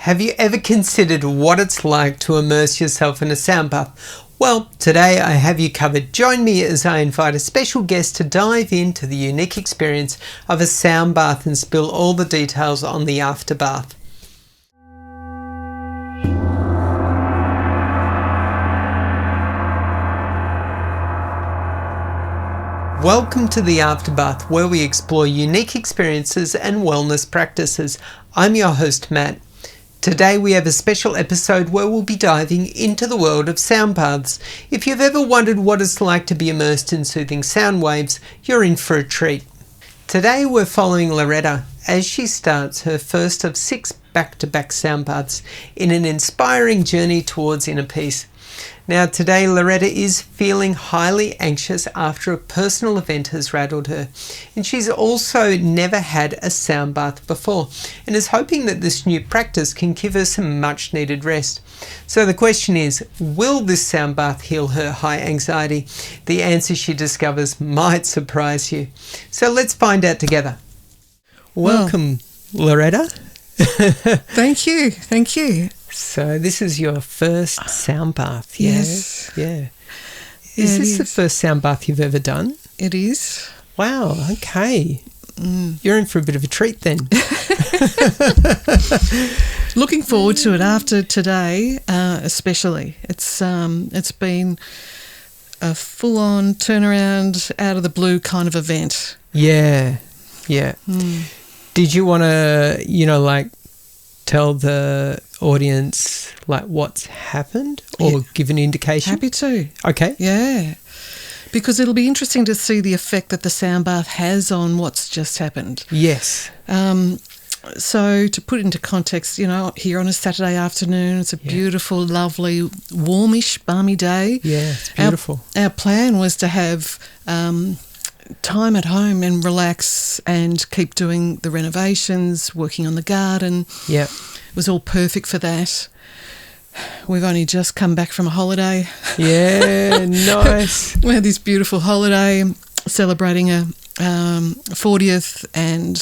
Have you ever considered what it's like to immerse yourself in a sound bath? Well, today I have you covered. Join me as I invite a special guest to dive into the unique experience of a sound bath and spill all the details on the Afterbath. Welcome to the Afterbath, where we explore unique experiences and wellness practices. I'm your host, Matt. Today we have a special episode where we'll be diving into the world of sound baths. If you've ever wondered what it's like to be immersed in soothing sound waves, you're in for a treat. Today we're following Loretta as she starts her first of 6 back-to-back sound baths in an inspiring journey towards inner peace. Now today Loretta is feeling highly anxious after a personal event has rattled her, and she's also never had a sound bath before and is hoping that this new practice can give her some much needed rest. So the question is, will this sound bath heal her high anxiety? The answer she discovers might surprise you. So let's find out together. Welcome, Loretta. Thank you. So this is your first sound bath, yeah? Yes. Yeah. Is this the first sound bath you've ever done? It is. Wow, okay. You're in for a bit of a treat then. Looking forward to it after today, especially. It's been a full-on turnaround, out of the blue kind of event. Yeah. Did you want to, tell the audience what's happened or give an indication? Happy to. Okay. Yeah. Because it'll be interesting to see the effect that the sound bath has on what's just happened. Yes. So to put it into context, here on a Saturday afternoon, it's a beautiful, lovely, warmish, balmy day. Yeah, it's beautiful. Our plan was to have time at home and relax and keep doing the renovations, working on the garden. Yeah. It was all perfect for that. We've only just come back from a holiday. Yeah, nice. We had this beautiful holiday celebrating a 40th and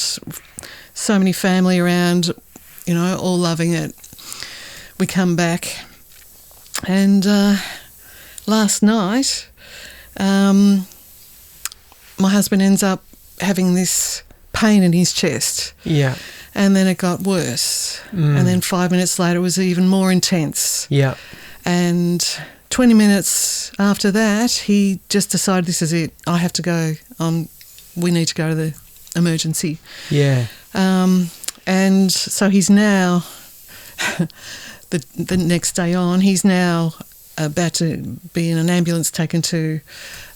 so many family around, all loving it. We come back and last night my husband ends up having this pain in his chest. Yeah. And then it got worse. And then 5 minutes later it was even more intense. Yeah. And 20 minutes after that, he just decided, this is it. I have to go. We need to go to the emergency. Yeah. And so he's now, the next day on, he's now about to be in an ambulance taken to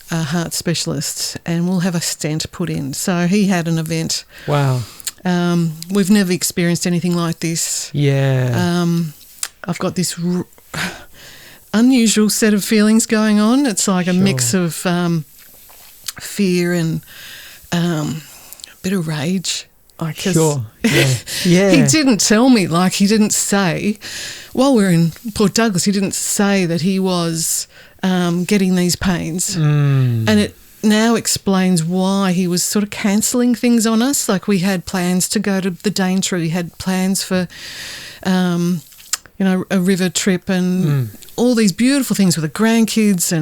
a heart specialist, and we'll have a stent put in. So he had an event. Wow. We've never experienced anything like this. Yeah. I've got this unusual set of feelings going on. It's like a mix of fear and a bit of rage. Sure. Yeah. He didn't tell me, he didn't say, while we're in Port Douglas, he didn't say that he was getting these pains. And it now explains why he was sort of cancelling things on us. We had plans to go to the Daintree, we had plans for, a river trip and all these beautiful things with the grandkids,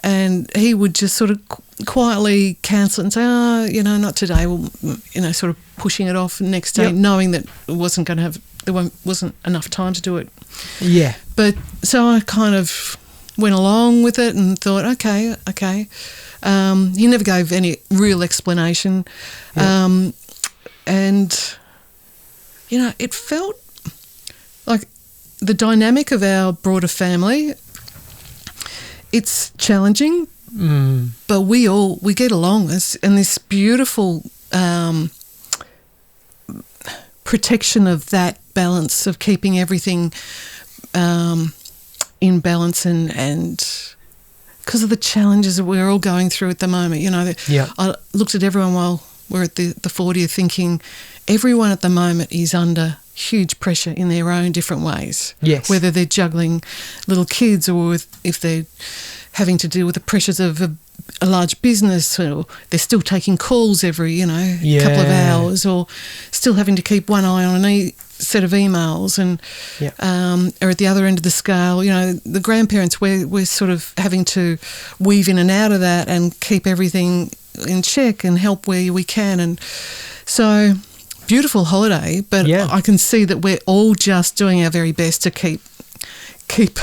and he would just sort of quietly cancel it and say, not today. Well, sort of pushing it off next day, knowing that it wasn't going to have, wasn't enough time to do it. Yeah. But so I kind of went along with it and thought, okay. He never gave any real explanation. Yeah. And, it felt like the dynamic of our broader family, it's challenging, but we get along. And this beautiful protection of that balance, of keeping everything in balance, and because of the challenges that we're all going through at the moment. I looked at everyone while we're at the 40th thinking everyone at the moment is under huge pressure in their own different ways. Yes. Whether they're juggling little kids or if they're having to deal with the pressures of a large business, or they're still taking calls every, couple of hours, or still having to keep one eye on set of emails and Yeah. are at the other end of the scale. You know, the grandparents, we're sort of having to weave in and out of that and keep everything in check and help where we can. And so, beautiful holiday, but Yeah. I can see that we're all just doing our very best to keep Keep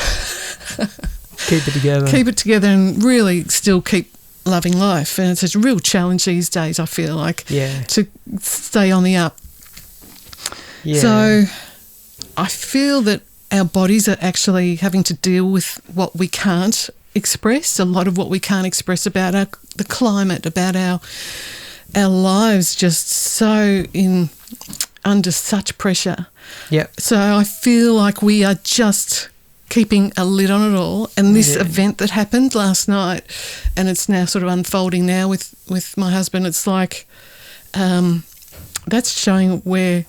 it together. keep it together and really still keep loving life. And it's a real challenge these days, I feel like, Yeah. to stay on the up. Yeah. So I feel that our bodies are actually having to deal with what we can't express, a lot of what we can't express about the climate, about our lives, just so under such pressure. Yeah. So I feel like we are just keeping a lid on it all. And this Yeah. event that happened last night, and it's now sort of unfolding now with my husband, it's like that's showing where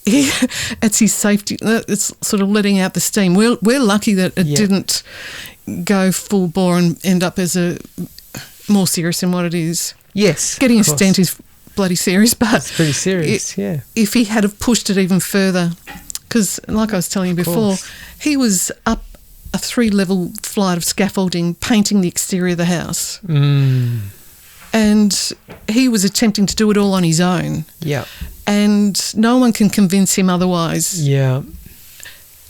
it's his safety. It's sort of letting out the steam. We're lucky that it didn't go full bore and end up as a more serious than what it is. Yes. Getting a of course. stent is bloody serious, but It's pretty serious, yeah. if he had have pushed it even further, because like I was telling you before, course. he was up a 3-level flight of scaffolding painting the exterior of the house. And he was attempting to do it all on his own. Yeah. And no one can convince him otherwise. Yeah.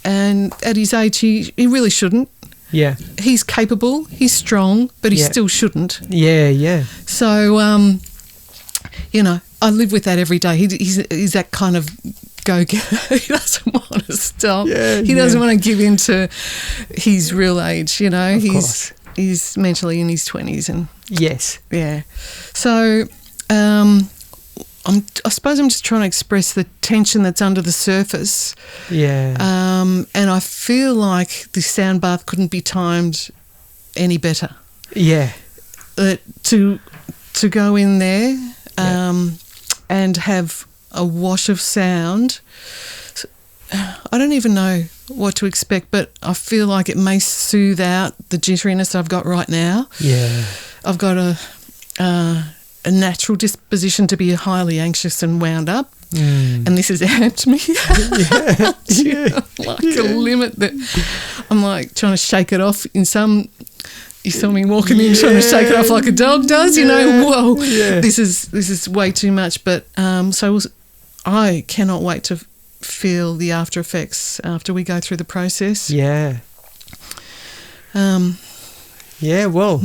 And at his age, he really shouldn't. Yeah. He's capable, he's strong, but he Yeah. still shouldn't. Yeah, yeah. So, you know, I live with that every day. He's that kind of go-getter. He doesn't want to stop. Yeah, he doesn't want to give in to his real age, you know. Of course. He's mentally in his 20s and, Yes. yeah. So, I suppose I'm just trying to express the tension that's under the surface. Yeah. And I feel like the sound bath couldn't be timed any better. Yeah. To go in there Yeah. and have a wash of sound. I don't even know what to expect, but I feel like it may soothe out the jitteriness I've got right now. Yeah. I've got a natural disposition to be highly anxious and wound up. And this has amped me like a limit that I'm like trying to shake it off in some. You saw me walking in trying to shake it off like a dog does, you know. Whoa, this is way too much. But I cannot wait to feel the after effects after we go through the process. Yeah. Yeah, well,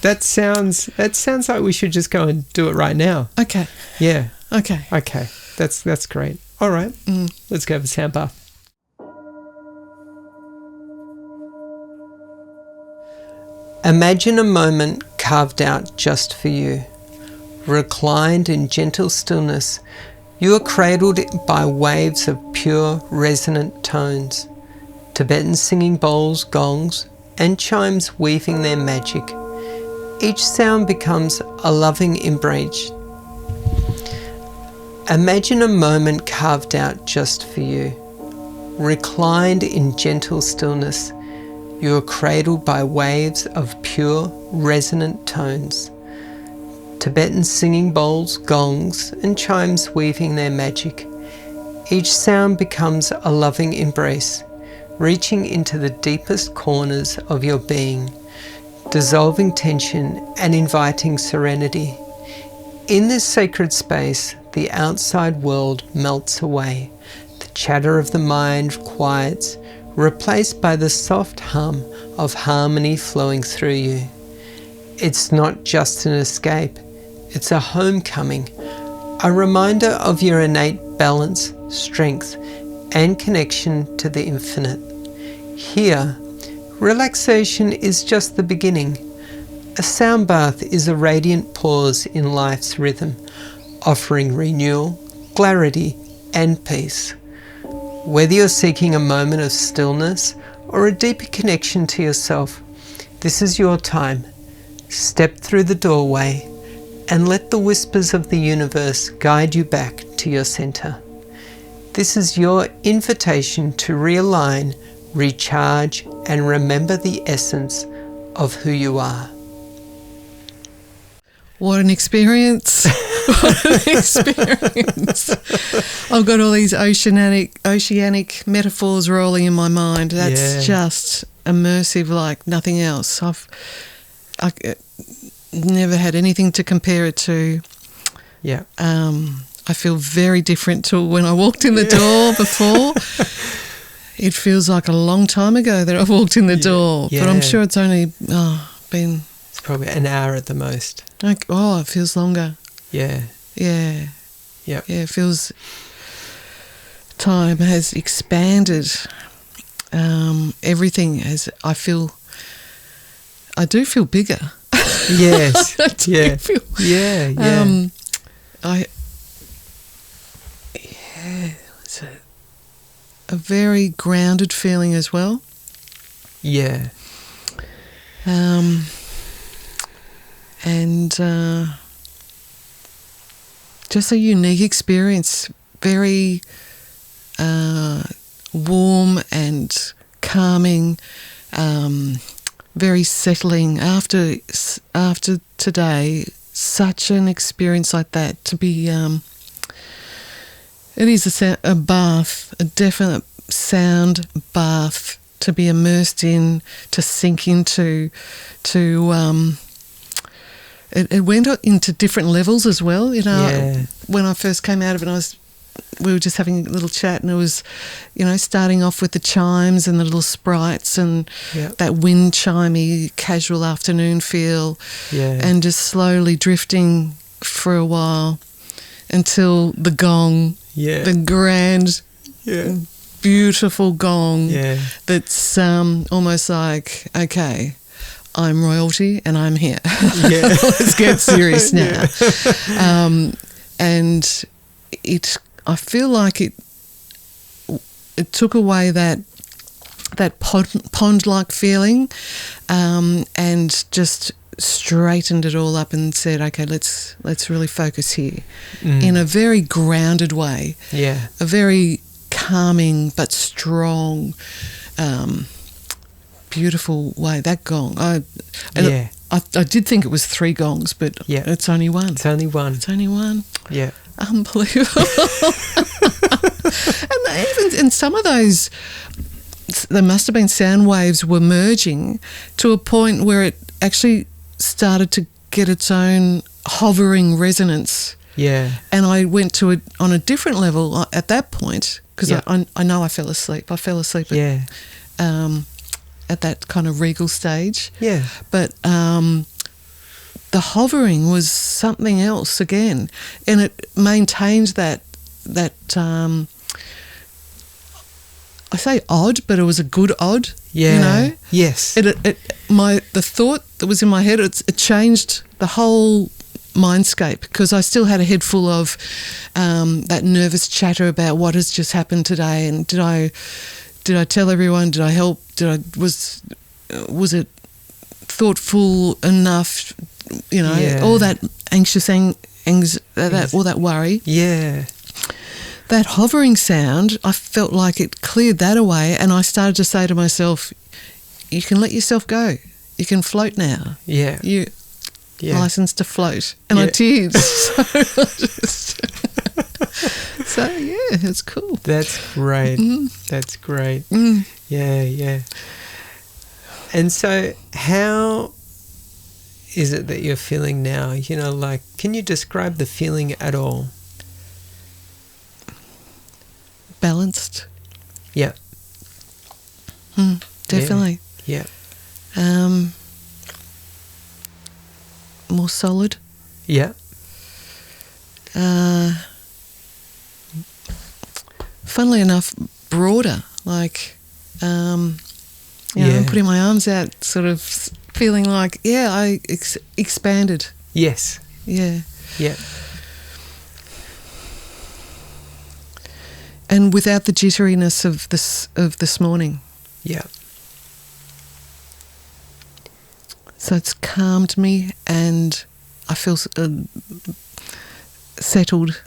that sounds like we should just go and do it right now. Okay. Yeah. Okay. Okay. That's great. All right. Let's go have a sound bath. Imagine a moment carved out just for you. Reclined in gentle stillness, you are cradled by waves of pure, resonant tones. Tibetan singing bowls, gongs, and chimes weaving their magic. Each sound becomes a loving embrace. Imagine a moment carved out just for you. Reclined in gentle stillness, you are cradled by waves of pure, resonant tones. Tibetan singing bowls, gongs, and chimes weaving their magic. Each sound becomes a loving embrace, reaching into the deepest corners of your being, dissolving tension and inviting serenity. In this sacred space, the outside world melts away. The chatter of the mind quiets, replaced by the soft hum of harmony flowing through you. It's not just an escape, it's a homecoming, a reminder of your innate balance, strength, and connection to the infinite. Here, relaxation is just the beginning. A sound bath is a radiant pause in life's rhythm, offering renewal, clarity, and peace. Whether you're seeking a moment of stillness or a deeper connection to yourself, this is your time. Step through the doorway and let the whispers of the universe guide you back to your center. This is your invitation to realign, recharge, and remember the essence of who you are. What an experience. What an experience. I've got all these oceanic metaphors rolling in my mind. That's just immersive like nothing else. I've never had anything to compare it to. Yeah. I feel very different to when I walked in the door before. It feels like a long time ago that I walked in the door, but I'm sure it's only been... It's probably an hour at the most. It feels longer. Yeah. Yeah. Yeah. Yeah, it feels... Time has expanded. Everything has... I do feel bigger. Yes. I do feel... Yeah. It's a very grounded feeling as well. Yeah. And just a unique experience, very warm and calming, very settling. After today, such an experience like that to be... It is a bath, a definite sound bath to be immersed in, to sink into, it went into different levels as well. You know, when I first came out of it, we were just having a little chat, and it was, starting off with the chimes and the little sprites and that wind chimey, casual afternoon feel, and just slowly drifting for a while until the gong. Yeah. The grand, beautiful gong that's almost like, okay, I'm royalty and I'm here. Yeah. Let's get serious now. And I feel like it took away that pond-like feeling, and just straightened it all up and said, okay, let's really focus here in a very grounded way. Yeah. A very calming but strong, beautiful way. That gong. I did think it was 3 gongs, but it's only one. It's only one. It's only one. Yeah. Unbelievable. And some of those, there must have been sound waves were merging to a point where it actually started to get its own hovering resonance. Yeah. And I went to it on a different level at that point, because I know I fell asleep. I fell asleep at that kind of regal stage. Yeah. But the hovering was something else again, and it maintained that I say odd, but it was a good odd. Yeah. Yes. The thought that was in my head, it changed the whole mindscape, because I still had a head full of that nervous chatter about what has just happened today, and did I tell everyone? Did I help? Was it thoughtful enough? All that anxious all that worry. Yeah. That hovering sound, I felt like it cleared that away, and I started to say to myself, you can let yourself go. You can float now. Yeah. You're licensed to float. And I did. So, it's cool. That's great. That's great. Yeah. And so how is it that you're feeling now? Can you describe the feeling at all? Balanced. Yeah. Definitely. Yeah. More solid. Yeah. Funnily enough, broader. Like, I'm putting my arms out, sort of feeling like, I expanded. Yes. Yeah. Yeah. And without the jitteriness of this morning. Yeah. So it's calmed me, and I feel settled.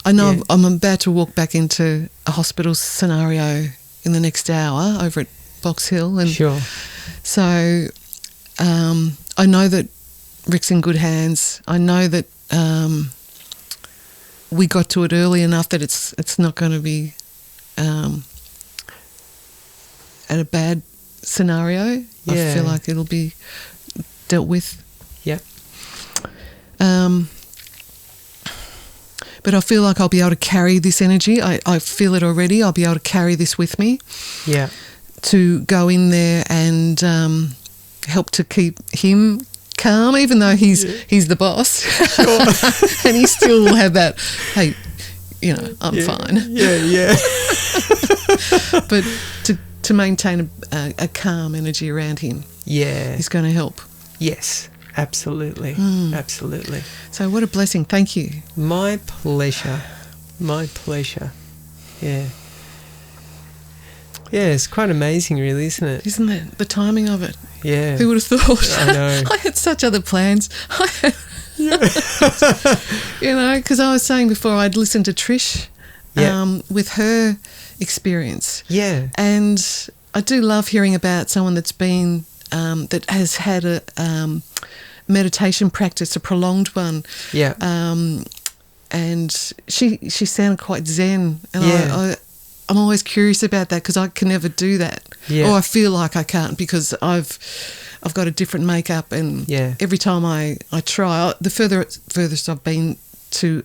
I know I'm about to walk back into a hospital scenario in the next hour over at Box Hill, and so I know that Rick's in good hands. I know that we got to it early enough that it's not going to be at a bad scenario. I feel like it'll be dealt with. Yeah. But I feel like I'll be able to carry this energy. I feel it already. I'll be able to carry this with me. Yeah. To go in there and help to keep him calm, even though he's the boss. Sure. And he still will have that, hey, I'm fine. Yeah. But to maintain a calm energy around him. Yeah. Is going to help. Yes. Absolutely. Absolutely. So what a blessing. Thank you. My pleasure. Yeah. Yeah, it's quite amazing really, isn't it? Isn't it? The timing of it. Yeah. Who would have thought? I know. I had such other plans. Because I was saying before I'd listened to Trish with her experience. Yeah. And I do love hearing about someone that's been, that has had a meditation practice, a prolonged one. Yeah. And she sounded quite zen. And I'm always curious about that because I can never do that. Yeah. Or I feel like I can't because I've got a different makeup, and every time I try, the furthest I've been to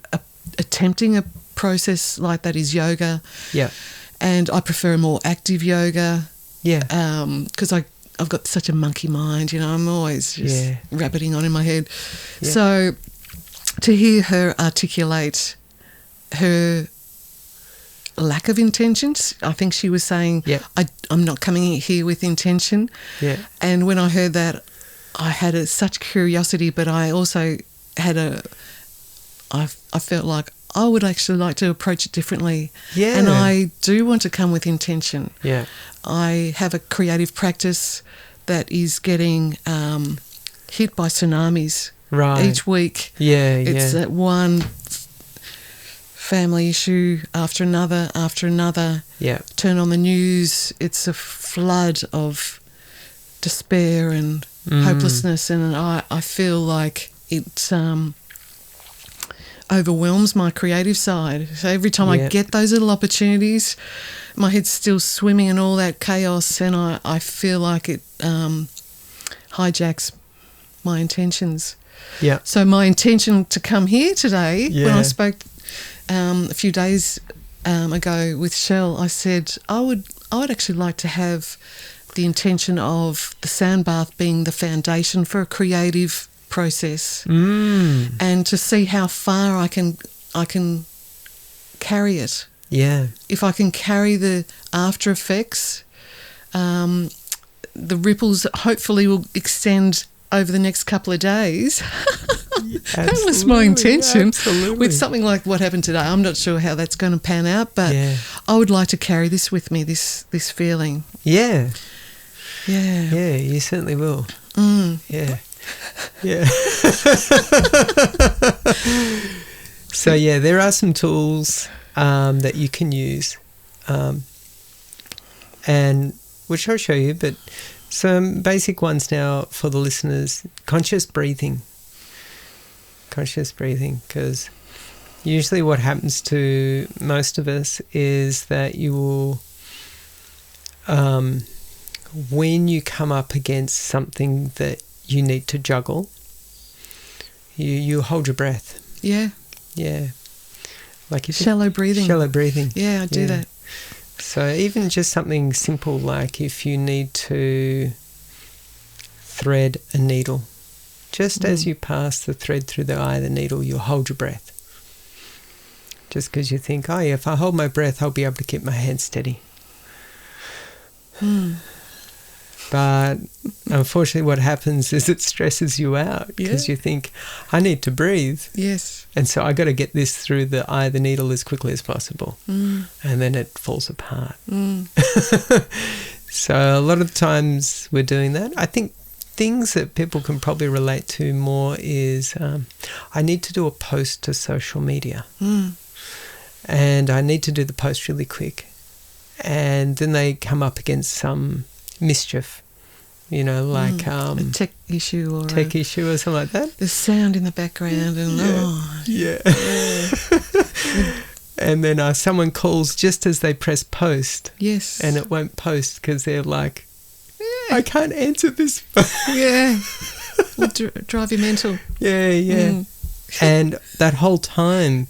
attempting a process like that is yoga. Yeah. And I prefer more active yoga. Yeah. Because I've got such a monkey mind, I'm always just rabbiting on in my head. Yeah. So to hear her articulate her lack of intentions, I think she was saying, I'm not coming here with intention. Yeah. And when I heard that, I had such curiosity, but I also had I felt like I would actually like to approach it differently. Yeah. And I do want to come with intention. Yeah. I have a creative practice that is getting hit by tsunamis each week. Yeah, it's that one family issue after another. Yeah. Turn on the news, it's a flood of despair and hopelessness, and I feel like it overwhelms my creative side. So every time I get those little opportunities, my head's still swimming in all that chaos, and I feel like it hijacks my intentions. Yeah. So my intention to come here today, when I spoke a few days ago with Shell, I said I would actually like to have the intention of the sound bath being the foundation for a creative process, and to see how far I can carry it. Yeah. If I can carry the after effects, the ripples hopefully will extend over the next couple of days. That was my intention. Absolutely. With something like what happened today. I'm not sure how that's going to pan out, but I would like to carry this with me, this feeling. Yeah. Yeah. Yeah, you certainly will. Yeah. Yeah. So, there are some tools that you can use, and which I'll show you, but some basic ones now for the listeners. Conscious breathing, because usually what happens to most of us is that you will, when you come up against something that you need to juggle, you hold your breath. Yeah. Yeah. Like shallow breathing. Yeah, I do that. So even just something simple like if you need to thread a needle, just as you pass the thread through the eye of the needle, you'll hold your breath. Just because you think, if I hold my breath, I'll be able to keep my hand steady. But unfortunately what happens is it stresses you out because you think, I need to breathe. Yes. And so I got to get this through the eye of the needle as quickly as possible. And then it falls apart. So a lot of times we're doing that. I think things that people can probably relate to more is I need to do a post to social media. And I need to do the post really quick. And then they come up against some mischief, like a tech issue or something like that. The sound in the background and And then someone calls just as they press post. Yes. And it won't post because they're like, I can't answer this phone. Yeah. Will drive you mental. Yeah. And that whole time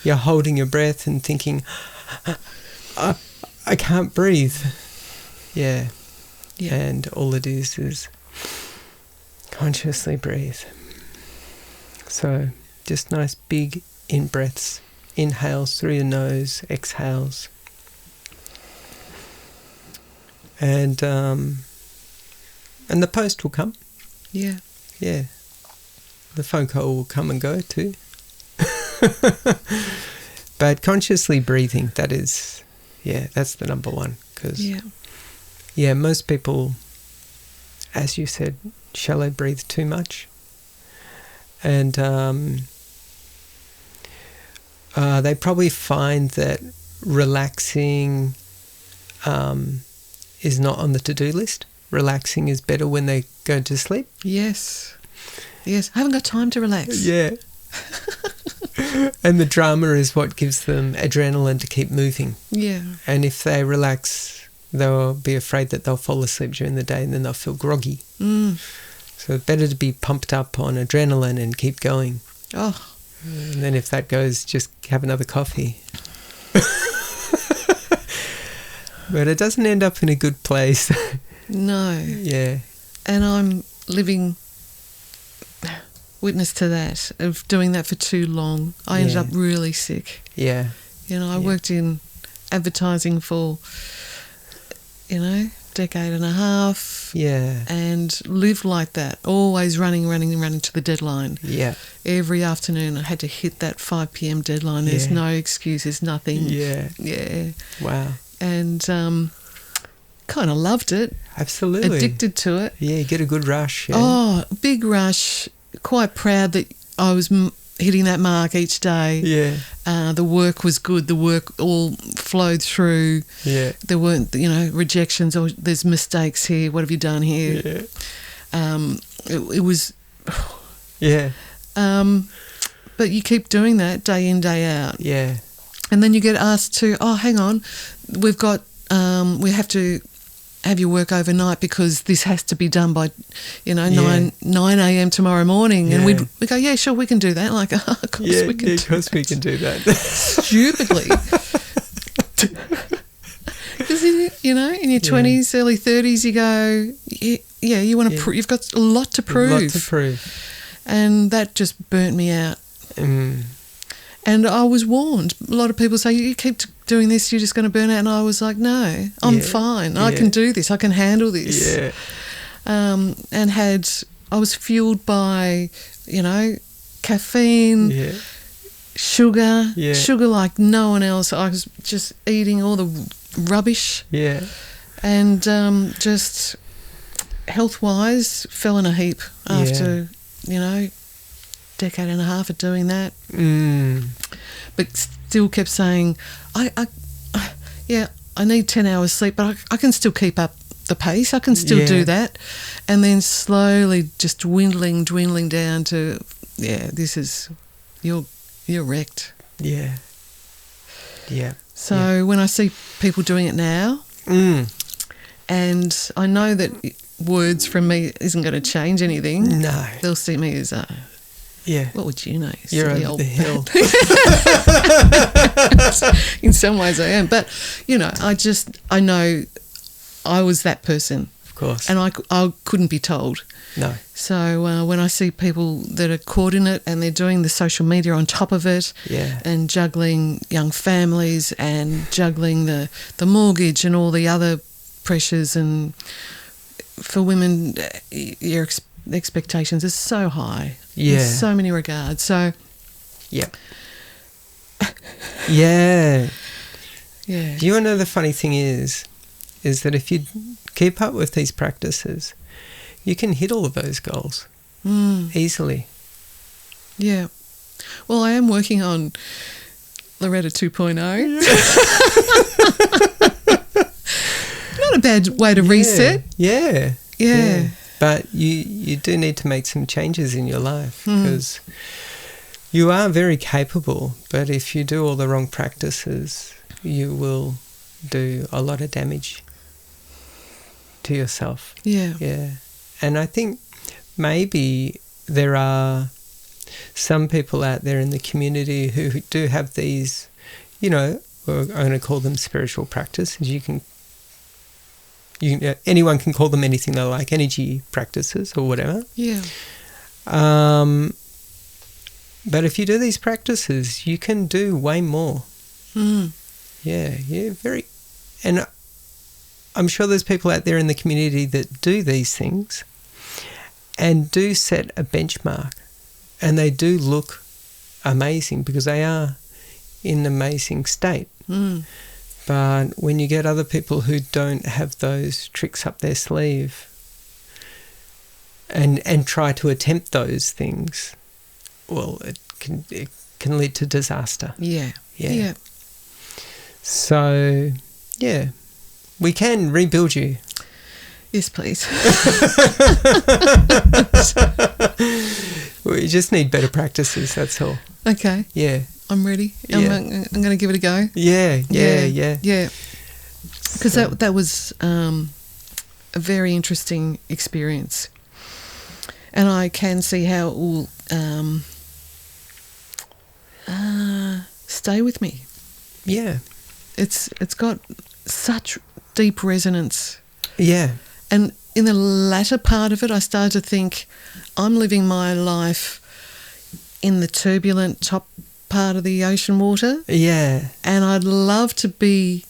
you're holding your breath and thinking, I can't breathe. Yeah. And all it is consciously breathe. So just nice big in-breaths. Inhales through your nose, exhales. And the post will come. Yeah. Yeah. The phone call will come and go too. But consciously breathing, that's the number one. Because, most people, as you said, shallow breathe too much. And they probably find that relaxing is not on the to-do list. Relaxing is better when they go to sleep. Yes. I haven't got time to relax. Yeah. And the drama is what gives them adrenaline to keep moving. Yeah. And if they relax, they'll be afraid that they'll fall asleep during the day and then they'll feel groggy. So it's better to be pumped up on adrenaline and keep going. Oh. And then if that goes, just have another coffee. But it doesn't end up in a good place. No. Yeah. And I'm living witness to that, of doing that for too long. I ended up really sick. Yeah. I worked in advertising for, decade and a half. Yeah. And lived like that, always running to the deadline. Yeah. Every afternoon I had to hit that 5 p.m. deadline. There's no excuse, there's nothing. Yeah. Yeah. Wow. And kind of loved it. Absolutely. Addicted to it. Yeah, you get a good rush. Yeah. Oh, big rush. Quite proud that I was hitting that mark each day. Yeah. The work was good. The work all flowed through. Yeah. There weren't, rejections or there's mistakes here. What have you done here? Yeah. It was... Yeah. But you keep doing that day in, day out. Yeah. And then you get asked to, hang on, we have to have your work overnight because this has to be done by, 9 a.m. tomorrow morning. And we go, yeah, sure, we can do that. Like, of course we can do that. Of course we can do that. Stupidly. Because, in your 20s, early 30s, you go, you want to you've got a lot to prove. A lot to prove. And that just burnt me out. And I was warned. A lot of people say, you keep doing this, you're just going to burn out. And I was like, no, I'm fine. I can do this. I can handle this. Yeah. And I was fueled by, caffeine, sugar like no one else. I was just eating all the rubbish. Yeah. And just health-wise fell in a heap after, decade and a half of doing that. But still kept saying, I need 10 hours sleep, but I can still keep up the pace. I can still do that. And then slowly just dwindling down to, this is, you're wrecked. Yeah. Yeah. So when I see people doing it now, and I know that words from me isn't going to change anything. No. They'll see me as what would you know? You're over the hill. In some ways I am. But, I know I was that person. Of course. And I couldn't be told. No. So when I see people that are caught in it and they're doing the social media on top of it and juggling young families and juggling the mortgage and all the other pressures, and for women, your expectations are so high in so many regards. So yeah. Yeah. Do you want to know the funny thing is that if you keep up with these practices, you can hit all of those goals easily. Yeah. Well, I am working on Loretta 2.0. Not a bad way to reset. Yeah. But you do need to make some changes in your life because You are very capable, but if you do all the wrong practices, you will do a lot of damage to yourself. Yeah. Yeah. And I think maybe there are some people out there in the community who do have these, I'm going to call them spiritual practices. Anyone can call them anything they like, energy practices or whatever. Yeah. But if you do these practices, you can do way more. Mm. Yeah, and I'm sure there's people out there in the community that do these things and do set a benchmark, and they do look amazing because they are in an amazing state. Mm. But when you get other people who don't have those tricks up their sleeve and try to attempt those things, well, it can lead to disaster. Yeah. Yeah. Yeah. So, yeah, we can rebuild you. Yes, please. We just need better practices, that's all. Okay. Yeah. I'm ready. Yeah. I'm going to give it a go. Yeah. Because that was a very interesting experience. And I can see how it will stay with me. Yeah. It's got such deep resonance. Yeah. And in the latter part of it, I started to think, I'm living my life in the turbulent top part of the ocean water. Yeah. And I'd love to be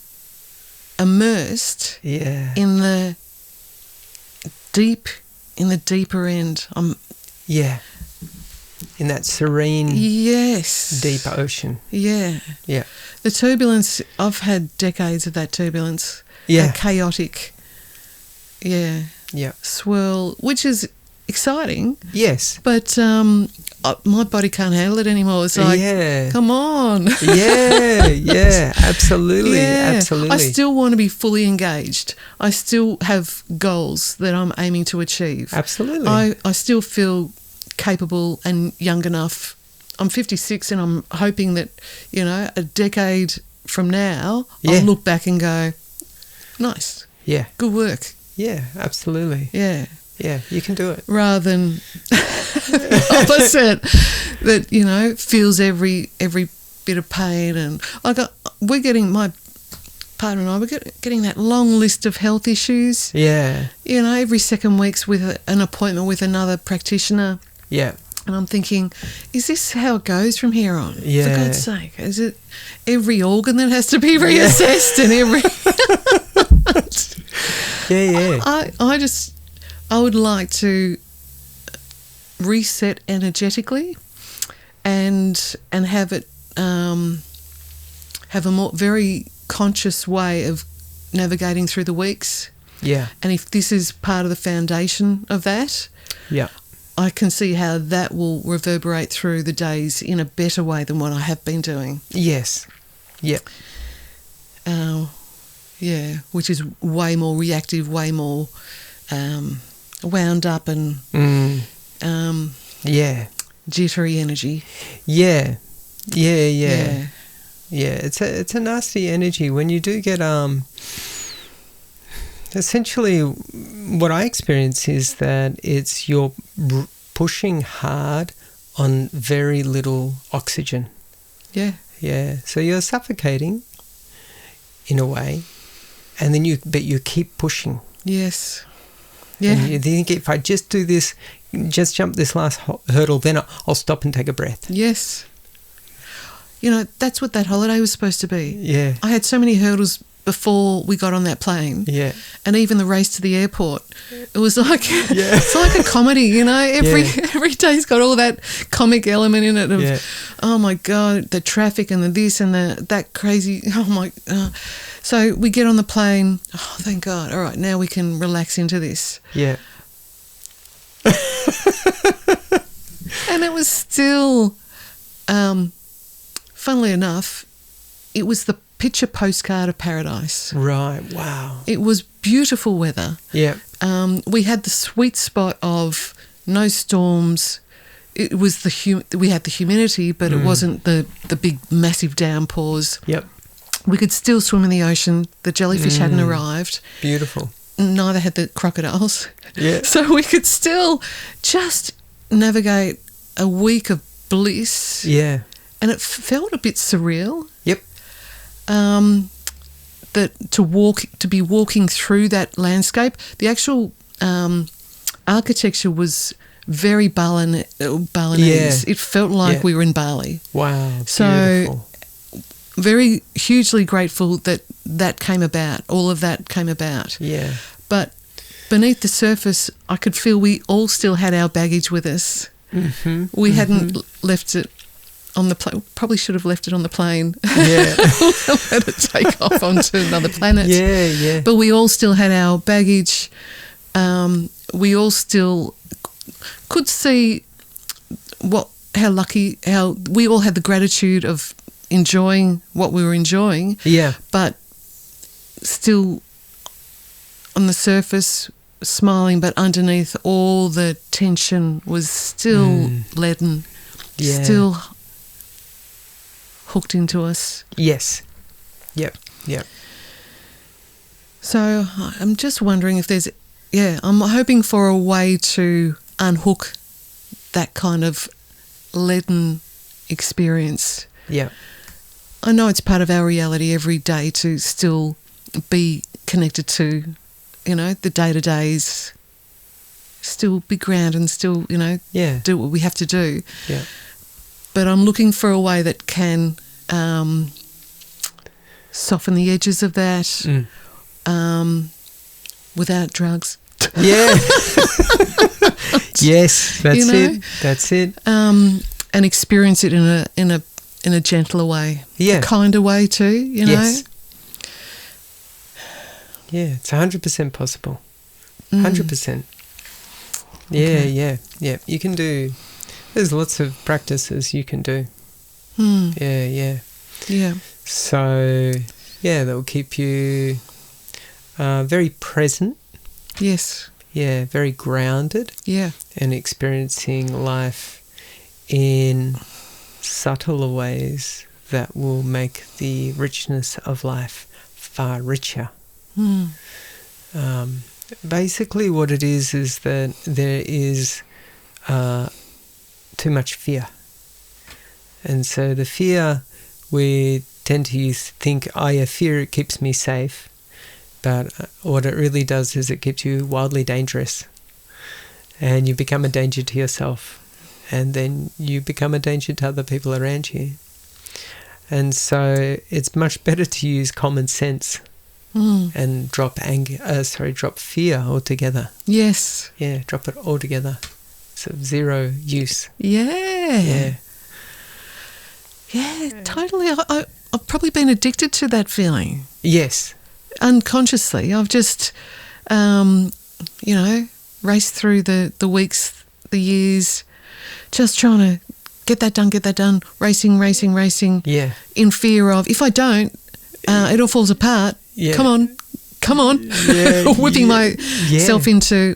immersed in the deeper end. Yeah. In that serene, deep ocean. Yeah. Yeah. The turbulence, I've had decades of that turbulence. Yeah. A chaotic, swirl, which is exciting. Yes. But my body can't handle it anymore. It's like, come on. Yeah, absolutely, absolutely. I still want to be fully engaged. I still have goals that I'm aiming to achieve. Absolutely. I still feel capable and young enough. I'm 56 and I'm hoping that, a decade from now, I'll look back and go, nice. Yeah. Good work. Yeah, absolutely. Yeah. Yeah, you can do it. Rather than opposite that, feels every bit of pain. And we're getting, my partner and I, we're getting that long list of health issues. Yeah. Every second week's with an appointment with another practitioner. Yeah. And I'm thinking, is this how it goes from here on? Yeah. For God's sake, is it every organ that has to be reassessed and every... I would like to reset energetically and have it have a very conscious way of navigating through the weeks. Yeah. And if this is part of the foundation of that, I can see how that will reverberate through the days in a better way than what I have been doing. Yes. Yeah. Which is way more reactive, way more wound up and jittery energy. Yeah. It's a nasty energy when you do get essentially what I experience is that it's you're pushing hard on very little oxygen. Yeah. So you're suffocating in a way, and then you keep pushing. Yes. Yeah. And you think, if I just do this, just jump this last hurdle, then I'll stop and take a breath. Yes. That's what that holiday was supposed to be. Yeah. I had so many hurdles before we got on that plane. Yeah. And even the race to the airport. It was like it's like a comedy, Every day's got all that comic element in it of oh my God, the traffic and the this and that crazy so we get on the plane, oh thank God, all right, now we can relax into this. Yeah. And it was still funnily enough, it was the picture postcard of paradise. Right, wow. It was beautiful weather. Yeah. We had the sweet spot of no storms. it was we had the humidity, but it wasn't the big massive downpours. Yep. We could still swim in the ocean. The jellyfish hadn't arrived. Beautiful. Neither had the crocodiles. Yeah. So we could still just navigate a week of bliss. Yeah. And it felt a bit surreal. Yep. That to be walking through that landscape. The actual architecture was very Balinese. Yeah. It felt like we were in Bali. Wow. Beautiful. So very hugely grateful that came about. All of that came about. Yeah. But beneath the surface, I could feel we all still had our baggage with us. Mm-hmm. We hadn't left it on the plane. Probably should have left it on the plane. Yeah. Let it take off onto another planet. Yeah, yeah. But we all still had our baggage. We all still could see how we all had the gratitude of enjoying what we were enjoying. Yeah. But still on the surface smiling, but underneath all the tension was still leaden, still hooked into us. Yes. Yep. Yep. So I'm just wondering if there's, I'm hoping for a way to unhook that kind of leaden experience. Yeah. I know it's part of our reality every day to still be connected to, the day-to-days, still be grounded and still, do what we have to do. Yeah. But I'm looking for a way that can soften the edges of that without drugs. Yeah. Yes, that's it. That's it. And experience it in a gentler way. Yeah. A kinder way too, Yes. Yeah, it's 100% possible. 100%. Yeah, Okay. yeah. You can do, there's lots of practices you can do. Yeah. Yeah. So, that will keep you very present. Yes. Yeah, very grounded. Yeah. And experiencing life in subtler ways that will make the richness of life far richer. Basically what it is that there is too much fear. And so the fear, we tend to think, fear, it keeps me safe. But what it really does is it keeps you wildly dangerous. And you become a danger to yourself. And then you become a danger to other people around you. And so it's much better to use common sense and drop fear altogether. Yes. Yeah, drop it altogether. So zero use. Yeah. Yeah, totally. I've probably been addicted to that feeling. Yes. Unconsciously. I've just, raced through the weeks, the years, just trying to get that done, racing. Yeah. In fear of, if I don't, it all falls apart. Yeah. Come on. Yeah. Whipping myself into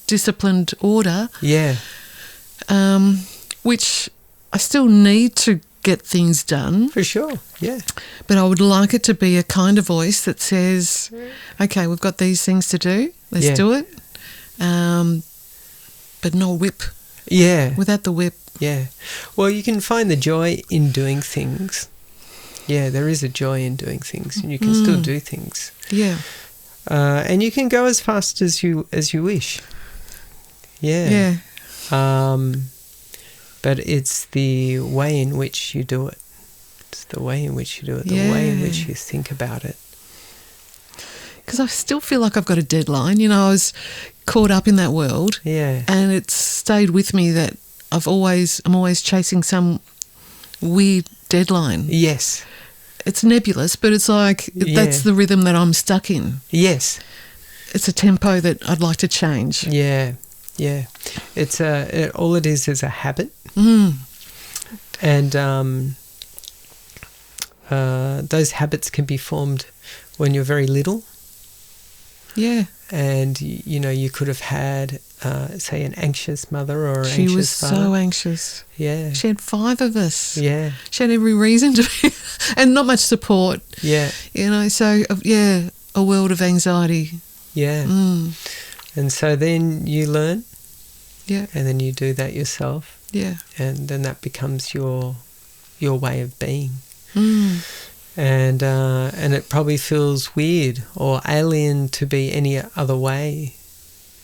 disciplined order. Yeah. Which I still need to get things done. For sure, yeah. But I would like it to be a kind of voice that says, okay, we've got these things to do. Let's do it. But no whip. Yeah. Without the whip. Yeah. Well, you can find the joy in doing things. Yeah, there is a joy in doing things, and you can still do things. Yeah. And you can go as fast as you wish. Yeah. Yeah. But it's the way in which you do it. It's the way in which you do it, the way in which you think about it. Because I still feel like I've got a deadline. I was caught up in that world. Yeah. And it's stayed with me that I'm always chasing some weird deadline. Yes. It's nebulous, but it's like that's the rhythm that I'm stuck in. Yes. It's a tempo that I'd like to change. Yeah. Yeah. It's all it is a habit. And those habits can be formed when you're very little. Yeah. And, you could have had, say, an anxious mother or an She anxious was father. so anxious. Yeah. She had 5 of us. Yeah. She had every reason to be, and not much support. Yeah. So, a world of anxiety. Yeah. And so then you learn. Yeah. And then you do that yourself. Yeah. And then that becomes your way of being. And it probably feels weird or alien to be any other way.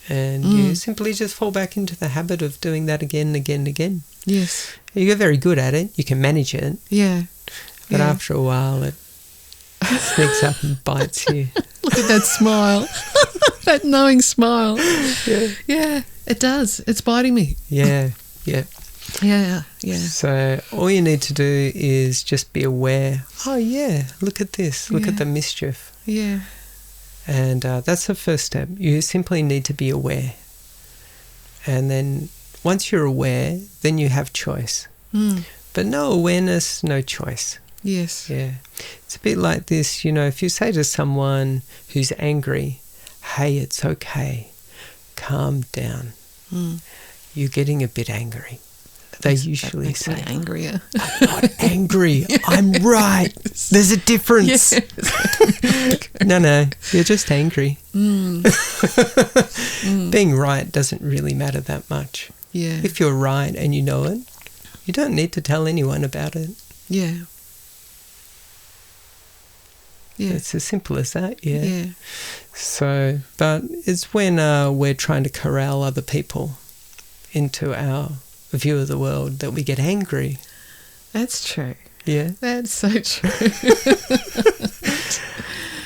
And you simply just fall back into the habit of doing that again and again and again. Yes. You get very good at it. You can manage it. Yeah. But after a while, it sneaks up and bites you. Look at that smile. That knowing smile. Yeah. Yeah, it does. It's biting me. Yeah. Yeah. Yeah. Yeah. So all you need to do is just be aware. Oh, yeah, look at this. Look at the mischief. Yeah. And that's the first step. You simply need to be aware. And then once you're aware, then you have choice. But no awareness, no choice. Yes. Yeah. It's a bit like this, if you say to someone who's angry, hey, it's okay, calm down. You're getting a bit angry. They usually makes say, me angrier. I'm not angry. I'm right. There's a difference. Yes. No, you're just angry. Being right doesn't really matter that much. Yeah. If you're right and you know it, you don't need to tell anyone about it. Yeah. Yeah. It's as simple as that, yeah. Yeah. So, but it's when we're trying to corral other people into our view of the world that we get angry. That's true. Yeah. That's so true.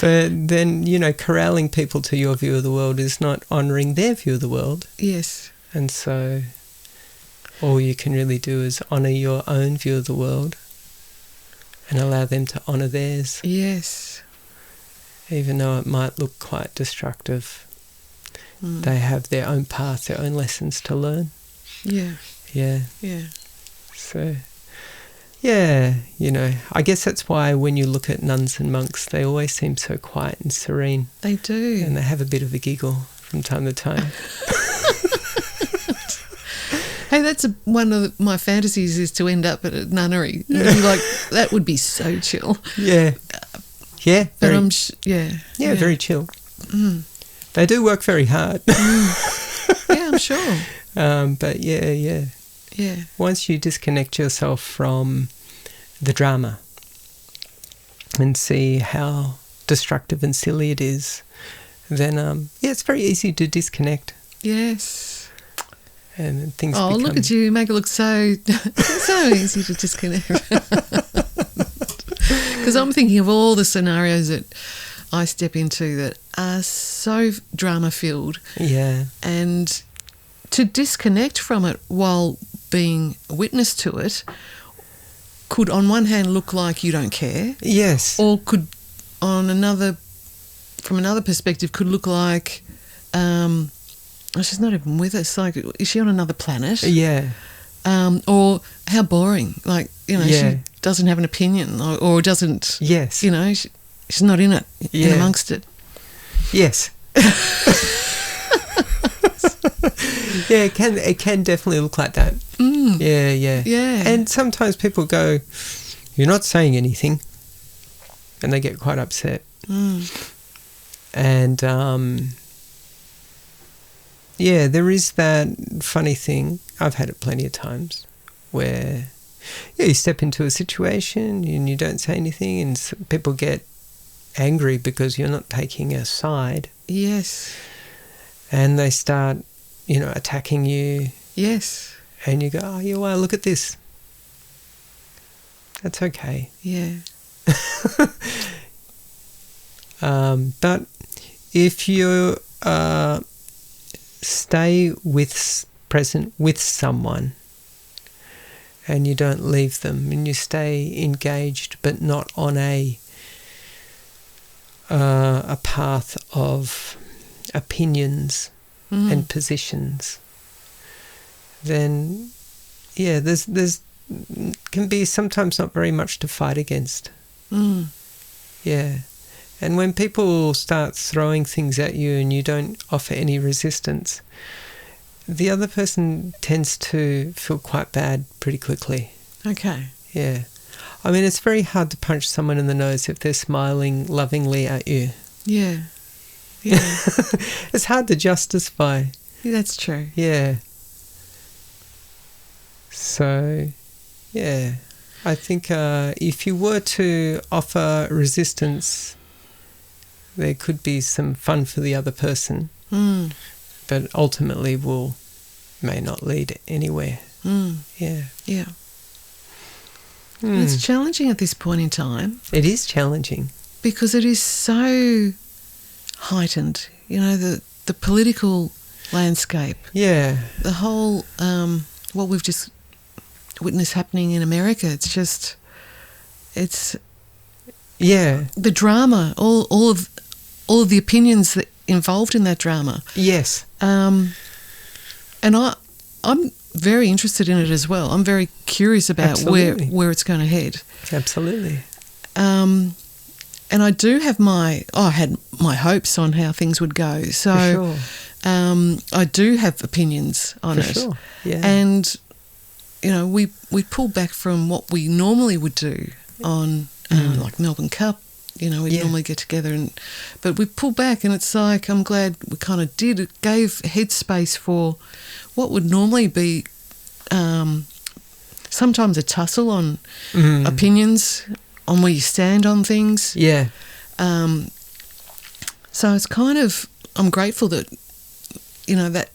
But then, corralling people to your view of the world is not honouring their view of the world. Yes. And so all you can really do is honour your own view of the world and allow them to honour theirs. Yes. Even though it might look quite destructive. They have their own path, their own lessons to learn. Yeah. Yeah. Yeah. So, yeah, I guess that's why when you look at nuns and monks, they always seem so quiet and serene. They do. And they have a bit of a giggle from time to time. Hey, that's one of my fantasies is to end up at a nunnery. Like, that would be so chill. Yeah. Yeah. But Very, Yeah, very chill. They do work very hard. Yeah, I'm sure. But yeah. Once you disconnect yourself from the drama and see how destructive and silly it is, then it's very easy to disconnect. Yes. And things Oh, become... look at you. Make it look so easy to disconnect. Because I'm thinking of all the scenarios that I step into that are so drama-filled. Yeah. And to disconnect from it while being a witness to it could on one hand look like you don't care. Yes. Or could from another perspective could look like she's not even with us. Like, is she on another planet? Yeah. Or how boring. Like, Yeah. she doesn't have an opinion or doesn't. Yes. She's not in it, in amongst it. Yes. Yeah, it can definitely look like that. Yeah. Yeah. And sometimes people go, "You're not saying anything," and they get quite upset. And there is that funny thing. I've had it plenty of times where you step into a situation and you don't say anything, and people get angry because you're not taking a side. Yes. And they start, attacking you. Yes. And you go, oh, you are, look at this. That's okay. Yeah. But if you stay present with someone and you don't leave them and you stay engaged but not on a path of opinions and positions, then there's can be sometimes not very much to fight against. Yeah. And when people start throwing things at you and you don't offer any resistance, the other person tends to feel quite bad pretty quickly. Okay. Yeah. I mean, it's very hard to punch someone in the nose if they're smiling lovingly at you. Yeah. Yeah. It's hard to justify. Yeah, that's true. Yeah. So, yeah. I think if you were to offer resistance, there could be some fun for the other person, but ultimately may not lead anywhere. Yeah. Yeah. And it's challenging at this point in time. It is challenging. Because it is so heightened. You know, the political landscape. Yeah. The whole, what we've just witnessed happening in America, it's yeah, the drama, all of the opinions that involved in that drama. Yes. And I'm very interested in it as well. I'm very curious about where it's going to head. Absolutely. And I do have I had my hopes on how things would go. So For sure. I do have opinions on it. Sure. Yeah. And, you know, we pull back from what we normally would do on like Melbourne Cup. You know, we normally get together but we pull back, and it's like, I'm glad we kind of did. It gave headspace for what would normally be sometimes a tussle on opinions, on where you stand on things. Yeah. So it's kind of, I'm grateful that, you know, that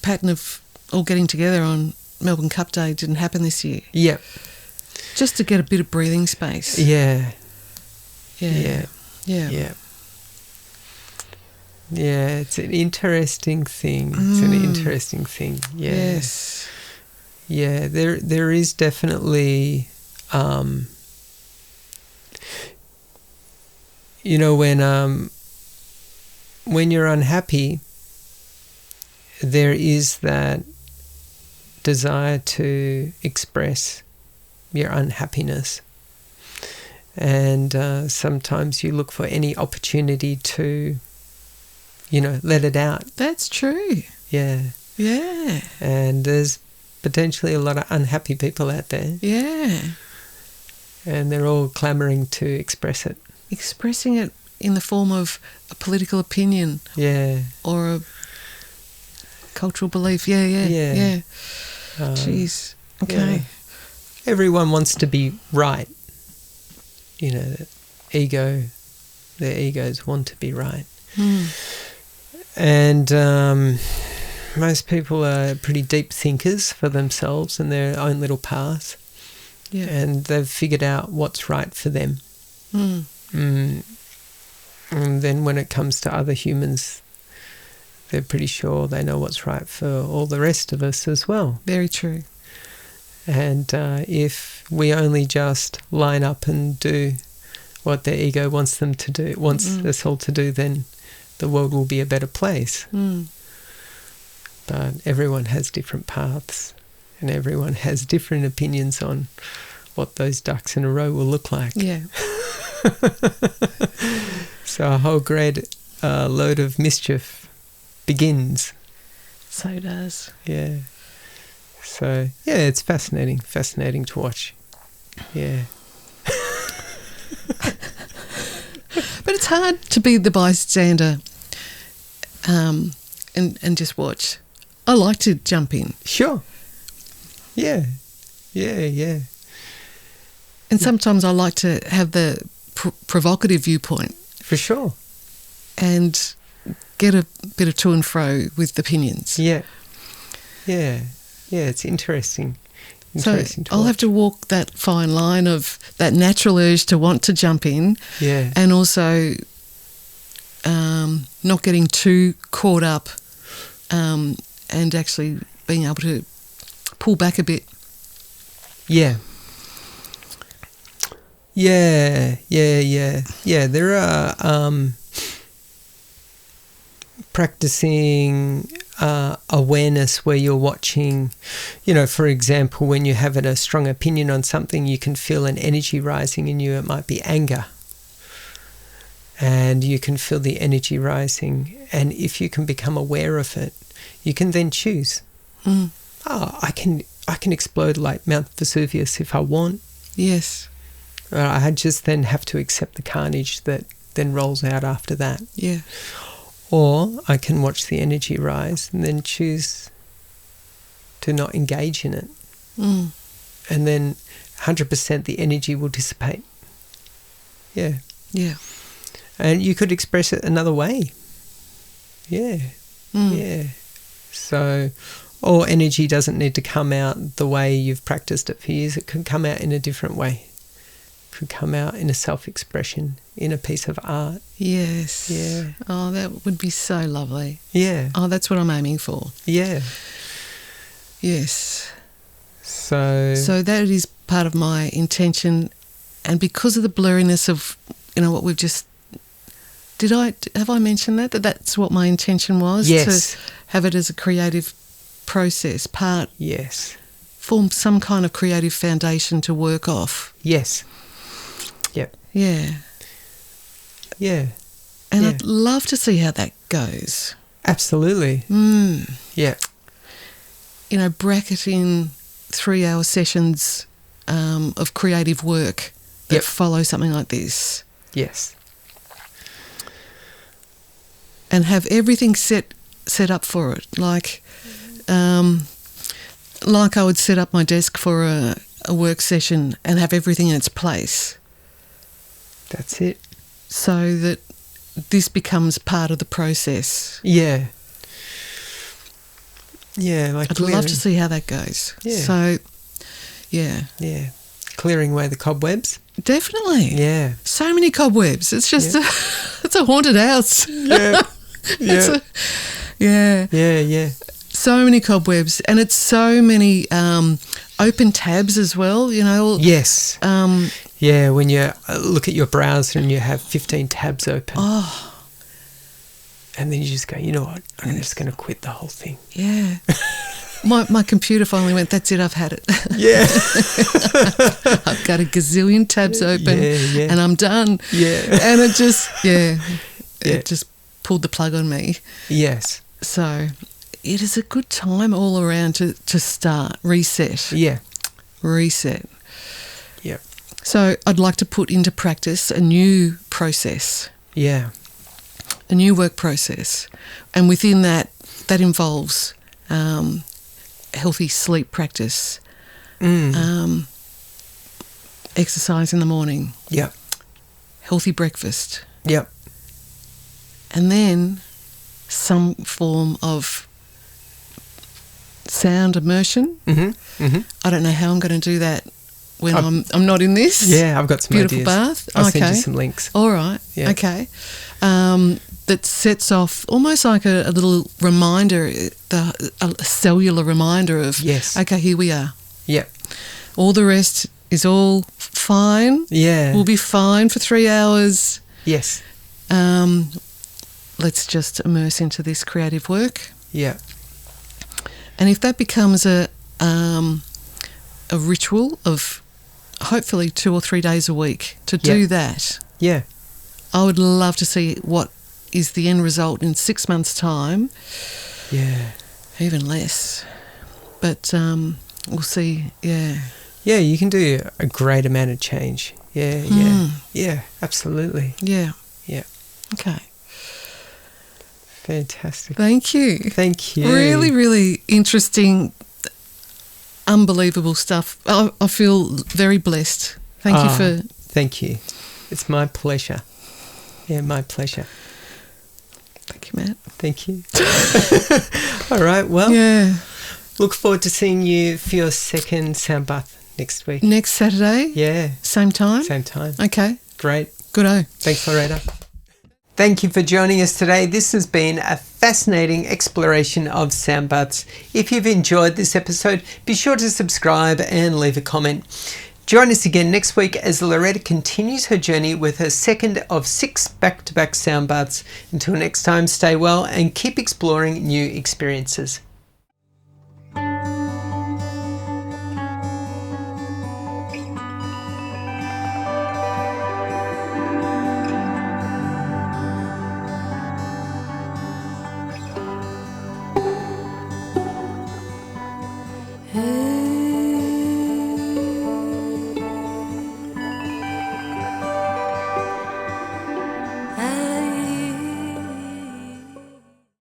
pattern of all getting together on Melbourne Cup Day didn't happen this year. Yeah. Just to get a bit of breathing space. Yeah. Yeah. Yeah. Yeah. Yeah. Yeah, it's an interesting thing. It's an interesting thing. Yeah. Yes. Yeah, there is definitely, you know, when you're unhappy, there is that desire to express your unhappiness. And sometimes you look for any opportunity to, you know, let it out. That's true. Yeah. Yeah. And there's potentially a lot of unhappy people out there. Yeah. And they're all clamouring to express it. Expressing it in the form of a political opinion. Yeah. Or a cultural belief. Yeah. Jeez. Okay. Yeah. Everyone wants to be right. You know, their egos want to be right. And most people are pretty deep thinkers for themselves and their own little path. Yeah. And they've figured out what's right for them. And then when it comes to other humans, they're pretty sure they know what's right for all the rest of us as well. Very true. And if we only just line up and do what their ego wants them to do, wants us all to do, then the world will be a better place. But everyone has different paths, and everyone has different opinions on what those ducks in a row will look like. Yeah. So a whole great load of mischief begins. So does. Yeah. So, yeah, it's fascinating to watch. Yeah. But it's hard to be the bystander and just watch. I like to jump in. Sure. Yeah. Yeah. And sometimes I like to have the provocative viewpoint. For sure. And get a bit of to and fro with opinions. Yeah. Yeah. Yeah, it's interesting. So I'll have to walk that fine line of that natural urge to want to jump in, and also not getting too caught up, and actually being able to pull back a bit. Yeah. Yeah. There are practicing awareness where you're watching, you know, for example, when you have a strong opinion on something, you can feel an energy rising in you. It might be anger. and you can feel the energy rising. And if you can become aware of it, you can then choose. I can explode like Mount Vesuvius if I want. Yes. I just then have to accept the carnage that then rolls out after that. Yeah. Or I can watch the energy rise and then choose to not engage in it. And then 100% the energy will dissipate. Yeah. Yeah. And you could express it another way. Yeah. Yeah. So, or energy doesn't need to come out the way you've practiced it for years. It could come out in a different way. It could come out in a self-expression, in a piece of art. Yes. Yeah. Oh, that would be so lovely. Yeah. Oh, that's what I'm aiming for. Yeah. Yes. So that is part of my intention, and because of the blurriness of, what we've just... have I mentioned that that's what my intention was? Yes. To have it as a creative process, yes. form some kind of creative foundation to work off. Yes. Yep. Yeah. Yeah. And I'd love to see how that goes. Absolutely. Yeah. Bracket in 3-hour sessions of creative work that follow something like this. Yes. And have everything set up for it, like I would set up my desk for a work session and have everything in its place. That's it. So that this becomes part of the process. Yeah. Yeah, like I'd love to see how that goes. Yeah. So, yeah. Yeah. Clearing away the cobwebs. Definitely. Yeah. So many cobwebs. It's just it's a haunted house. Yeah. Yeah. Yeah. So many cobwebs, and it's so many open tabs as well, Yes. Yeah, when you look at your browser and you have 15 tabs open. Oh. And then you just go, you know what, I'm just going to quit the whole thing. Yeah. My computer finally went, that's it, I've had it. Yeah. I've got a gazillion tabs open and I'm done. Yeah. And it just, it just pulled the plug on me. Yes. So it is a good time all around to start, reset. Yeah. Reset. Yeah. So I'd like to put into practice a new process. Yeah. A new work process. And within that involves healthy sleep practice, exercise in the morning, healthy breakfast, and then some form of sound immersion. I don't know how I'm going to do that when I'm not in this. Yeah, I've got some beautiful ideas. bath. I'll send you some links. All right. Yeah. Okay. That sets off almost like a little reminder, a cellular reminder of, okay, here we are. Yeah. All the rest is all fine. Yeah. We'll be fine for 3 hours. Yes. Let's just immerse into this creative work. Yeah. And if that becomes a ritual of hopefully 2 or 3 days a week to do that, I would love to see what is the end result in 6 months' time. Yeah. Even less. But we'll see, Yeah, you can do a great amount of change. Yeah, absolutely. Yeah. Yeah. Okay. Fantastic. Thank you. Thank you. Really, really interesting, unbelievable stuff. I feel very blessed. Thank you for... Thank you. It's my pleasure. Yeah, my pleasure. Thank you, Matt. Thank you. All right, well, look forward to seeing you for your second sound bath next week. Next Saturday? Yeah. Same time? Same time. Okay. Great. Good-o. Thanks, Loretta. Thank you for joining us today. This has been a fascinating exploration of sound baths. If you've enjoyed this episode, be sure to subscribe and leave a comment. Join us again next week as Loretta continues her journey with her second of 6 back-to-back sound baths. Until next time, stay well and keep exploring new experiences.